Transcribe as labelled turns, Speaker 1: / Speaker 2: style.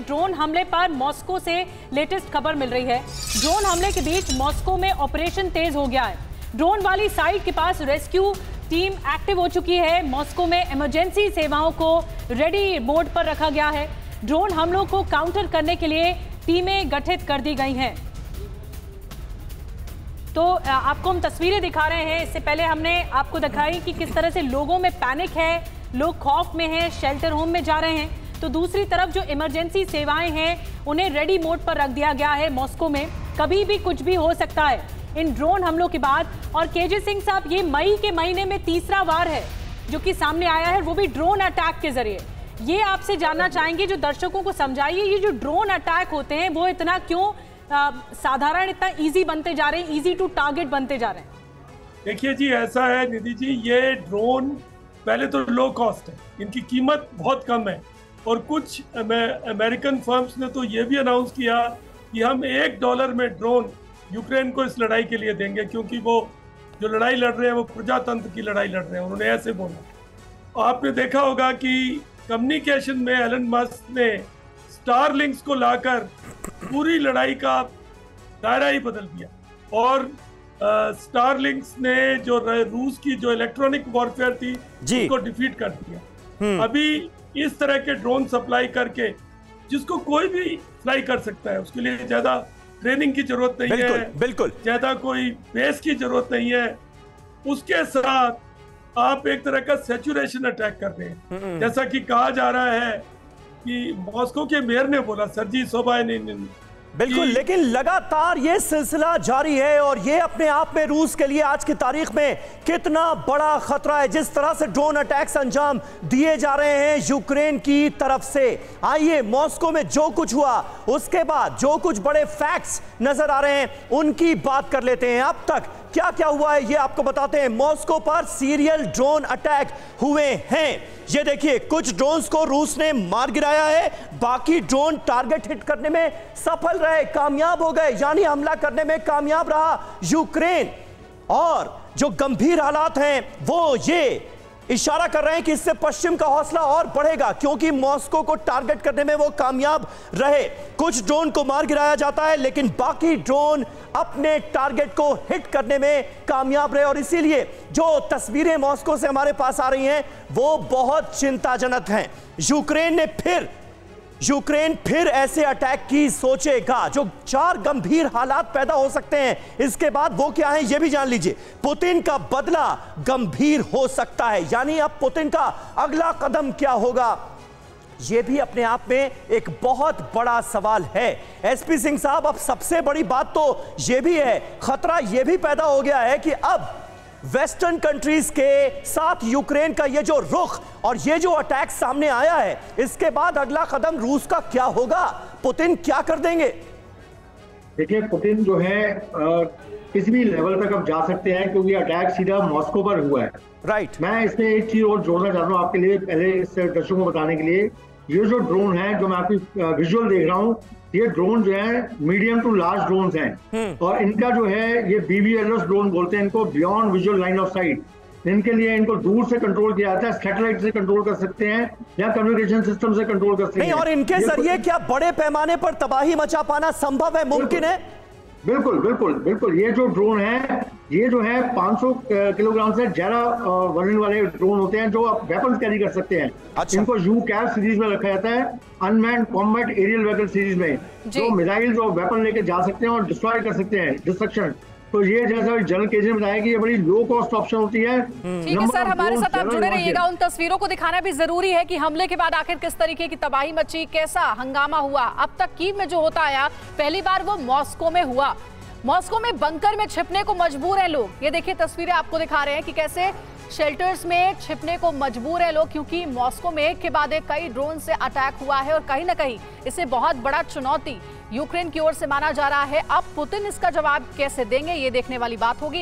Speaker 1: Drone हमले पर Moscow से लेटेस्ट खबर मिल रही है। ड्रोन हमले के बीच मॉस्को में ऑपरेशन तेज हो गया है। ड्रोन वाली साइट के पास रेस्क्यू टीम एक्टिव हो चुकी है। मॉस्को में इमरजेंसी सेवाओं को रेडी मोड पर रखा गया है। ड्रोन हमलों को काउंटर करने के लिए टीमें गठित कर दी गई हैं। तो आपको हम तस्वीरें दिखा रहे हैं। इससे पहले हमने आपको दिखाई कि किस तरह से लोगों में पैनिक है, लोग खौफ में हैं, शेल्टर होम में जा रहे हैं। तो दूसरी तरफ जो इमरजेंसी सेवाएं हैं उन्हें रेडी मोड पर रख दिया गया है। मॉस्को में कभी भी कुछ भी हो सकता है इन ड्रोन हमलों के बाद। और केजे सिंह साहब, ये मई के महीने में तीसरा वार है जो कि सामने आया है, वो भी ड्रोन अटैक के जरिए। ये आपसे जानना चाहेंगे, जो दर्शकों को समझाइए, ये जो ड्रोन अटैक होते हैं वो इतना क्यों साधारण, इतना इजी बनते जा रहे हैं, इजी टू टारगेट बनते जा रहे हैं?
Speaker 2: देखिए जी, ऐसा है निधि जी, ये ड्रोन पहले तो लो कॉस्ट है, इनकी कीमत बहुत कम है। और कुछ अमेरिकन फर्म्स ने तो ये भी अनाउंस किया कि हम $1 में ड्रोन यूक्रेन को इस लड़ाई के लिए देंगे, क्योंकि वो जो लड़ाई लड़ रहे हैं वो प्रजातंत्र की लड़ाई लड़ रहे हैं, उन्होंने ऐसे बोला। आपने देखा होगा कि कम्युनिकेशन में एलन मस्क ने स्टारलिंक्स को लाकर पूरी लड़ाई का दायरा ही बदल दिया। और स्टारलिंक्स ने जो रूस की जो इलेक्ट्रॉनिक वॉरफेयर थी उसको डिफीट कर दिया। अभी इस तरह के ड्रोन सप्लाई करके जिसको कोई भी फ्लाई कर सकता है, उसके लिए ज्यादा ट्रेनिंग की जरूरत नहीं है, बिल्कुल ज्यादा कोई बेस की जरूरत नहीं है। उसके साथ आप एक तरह का सैचुरेशन अटैक कर रहे हैं। जैसा कि कहा जा रहा है कि मॉस्को के मेयर ने बोला, सर्जी सोबायानिन,
Speaker 3: बिल्कुल। लेकिन लगातार ये सिलसिला जारी है और ये अपने आप में रूस के लिए आज की तारीख में कितना बड़ा खतरा है, जिस तरह से ड्रोन अटैक्स अंजाम दिए जा रहे हैं यूक्रेन की तरफ से। आइए मॉस्को में जो कुछ हुआ, उसके बाद जो कुछ बड़े फैक्ट्स नजर आ रहे हैं उनकी बात कर लेते हैं। अब तक क्या क्या हुआ है ये आपको बताते हैं। मॉस्को पर सीरियल ड्रोन अटैक हुए हैं। ये देखिए, कुछ ड्रोन्स को रूस ने मार गिराया है, बाकी ड्रोन टारगेट हिट करने में सफल रहे, कामयाब हो गए, यानी हमला करने में कामयाब रहा यूक्रेन। और जो गंभीर हालात हैं वो ये इशारा कर रहे हैं कि इससे पश्चिम का हौसला और बढ़ेगा, क्योंकि मॉस्को को टारगेट करने में वो कामयाब रहे। कुछ ड्रोन को मार गिराया जाता है, लेकिन बाकी ड्रोन अपने टारगेट को हिट करने में कामयाब रहे। और इसीलिए जो तस्वीरें मॉस्को से हमारे पास आ रही हैं वो बहुत चिंताजनक हैं। यूक्रेन फिर ऐसे अटैक की सोचेगा। जो 4 गंभीर हालात पैदा हो सकते हैं इसके बाद, वो क्या है ये भी जान लीजिए। पुतिन का बदला गंभीर हो सकता है, यानी अब पुतिन का अगला कदम क्या होगा, यह भी अपने आप में एक बहुत बड़ा सवाल है। एसपी सिंह साहब, अब सबसे बड़ी बात तो यह भी है, खतरा यह भी पैदा हो गया है कि अब वेस्टर्न कंट्रीज के साथ यूक्रेन का ये जो रुख और ये जो अटैक सामने आया है, इसके बाद अगला कदम रूस का क्या होगा, पुतिन क्या कर देंगे?
Speaker 4: देखिए, पुतिन जो है किसी भी लेवल तक अब जा सकते हैं, क्योंकि अटैक सीधा मॉस्को पर हुआ है। राइट। मैं इसमें एक चीज और जोड़ना चाहता हूँ आपके लिए, पहले इस दर्शकों को बताने के लिए। ये जो ड्रोन है, जो मैं आपकी विजुअल देख रहा हूँ, ये ड्रोन जो है मीडियम टू लार्ज ड्रोन्स हैं। और इनका जो है ये BVLS ड्रोन बोलते हैं इनको, beyond visual line of site. इनके लिए इनको दूर से कंट्रोल किया जाता है, सैटेलाइट से कंट्रोल कर सकते हैं या कम्युनिकेशन सिस्टम से कंट्रोल कर सकते हैं।
Speaker 3: और इनके जरिए क्या बड़े पैमाने पर तबाही मचा पाना संभव है, मुमकिन है?
Speaker 4: बिल्कुल बिल्कुल बिल्कुल। ये जो ड्रोन है, ये जो है 500 किलोग्राम से ज्यादा वजन वाले ड्रोन होते हैं, जो आप वेपन कैरी कर सकते हैं। अच्छा। इनको UCAV सीरीज में रखा जाता है, unmanned combat aerial vehicle series में, जो मिसाइल जो वेपन लेके जा सकते हैं और डिस्ट्रॉय कर सकते हैं, डिस्ट्रक्शन। तो ये जैसा जनरल केजे ने बताया कि ये बड़ी लो कॉस्ट ऑप्शन होती है।
Speaker 1: ठीक है सर, हमारे साथ आप जुड़े रहिएगा। उन तस्वीरों को दिखाना भी जरूरी है कि हमले के बाद आखिर किस तरीके की तबाही मची, कैसा हंगामा हुआ। अब तक कीव में जो होता आया, पहली बार वो मॉस्को में हुआ। मॉस्को में बंकर में छिपने को मजबूर हैं लोग। ये देखिए, तस्वीरें आपको दिखा रहे हैं कि कैसे शेल्टर्स में छिपने को मजबूर है लोग, क्योंकि मॉस्को में एक के बाद एक कई ड्रोन से अटैक हुआ है और कहीं ना कहीं इसे बहुत बड़ा चुनौती यूक्रेन की ओर से माना जा रहा है। अब पुतिन इसका जवाब कैसे देंगे, ये देखने वाली बात होगी।